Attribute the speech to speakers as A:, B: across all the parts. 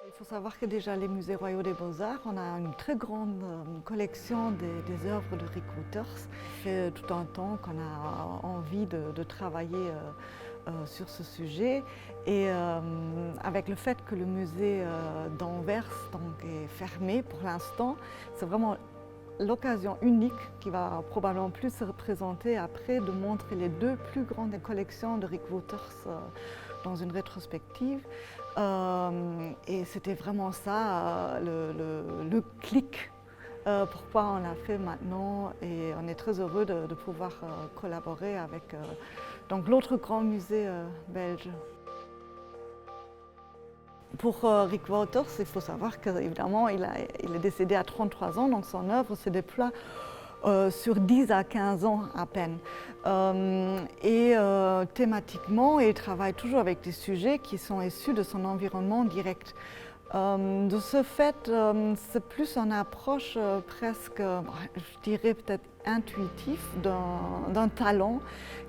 A: Il faut savoir que déjà les musées royaux des beaux-arts, on a une très grande collection des œuvres de Rick Wouters. Ça fait tout un temps qu'on a envie de travailler sur ce sujet. Et avec le fait que le musée d'Anvers est fermé pour l'instant, c'est vraiment l'occasion unique qui va probablement plus se représenter après de montrer les deux plus grandes collections de Rick Wouters dans une rétrospective. Et c'était vraiment ça le clic. Pourquoi on l'a fait maintenant, et on est très heureux de pouvoir collaborer avec l'autre grand musée belge. Pour Rick Wouters, il faut savoir qu'évidemment il est décédé à 33 ans, donc son œuvre se déploie sur 10 à 15 ans à peine. Thématiquement, il travaille toujours avec des sujets qui sont issus de son environnement direct. De ce fait, c'est plus une approche presque, je dirais peut-être intuitif d'un talent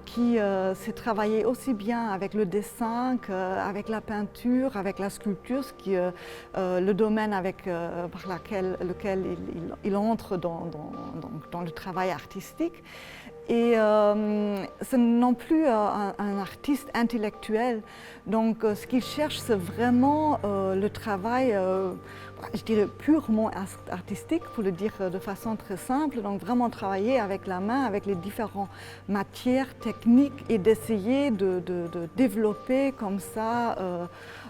A: qui s'est travaillé aussi bien avec le dessin qu'avec la peinture, avec la sculpture, ce qui est le domaine par lequel il entre dans le travail artistique. Et ce n'est non plus un artiste intellectuel. Donc ce qu'il cherche, c'est vraiment le travail, je dirais purement artistique, pour le dire de façon très simple. Donc vraiment travailler avec la main, avec les différentes matières techniques, et d'essayer de développer comme ça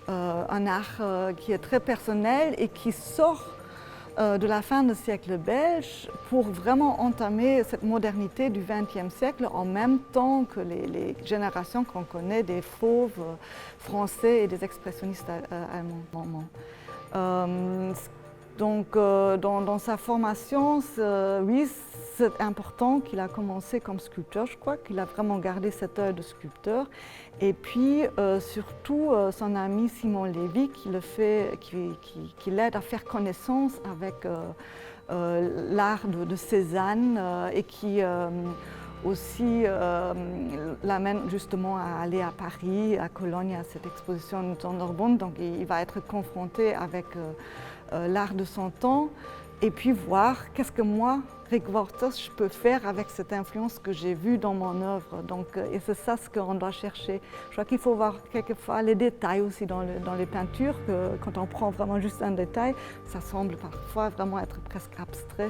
A: un art qui est très personnel et qui sort de la fin du siècle belge pour vraiment entamer cette modernité du XXe siècle en même temps que les générations qu'on connaît des fauves français et des expressionnistes allemands. Dans sa formation, oui, c'est important qu'il a commencé comme sculpteur. Je crois qu'il a vraiment gardé cet œil de sculpteur. Et puis surtout son ami Simon Lévy qui l'aide à faire connaissance avec l'art de Cézanne et qui aussi l'amène justement à aller à Paris, à Cologne, à cette exposition de Narbonne. Donc il va être confronté avec l'art de son temps, et puis voir qu'est-ce que moi, Rick Wouters, je peux faire avec cette influence que j'ai vue dans mon œuvre. Et c'est ça ce qu'on doit chercher. Je crois qu'il faut voir quelquefois les détails aussi dans les peintures, que quand on prend vraiment juste un détail, ça semble parfois vraiment être presque abstrait.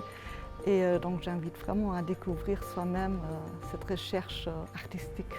A: Et donc j'invite vraiment à découvrir soi-même cette recherche artistique.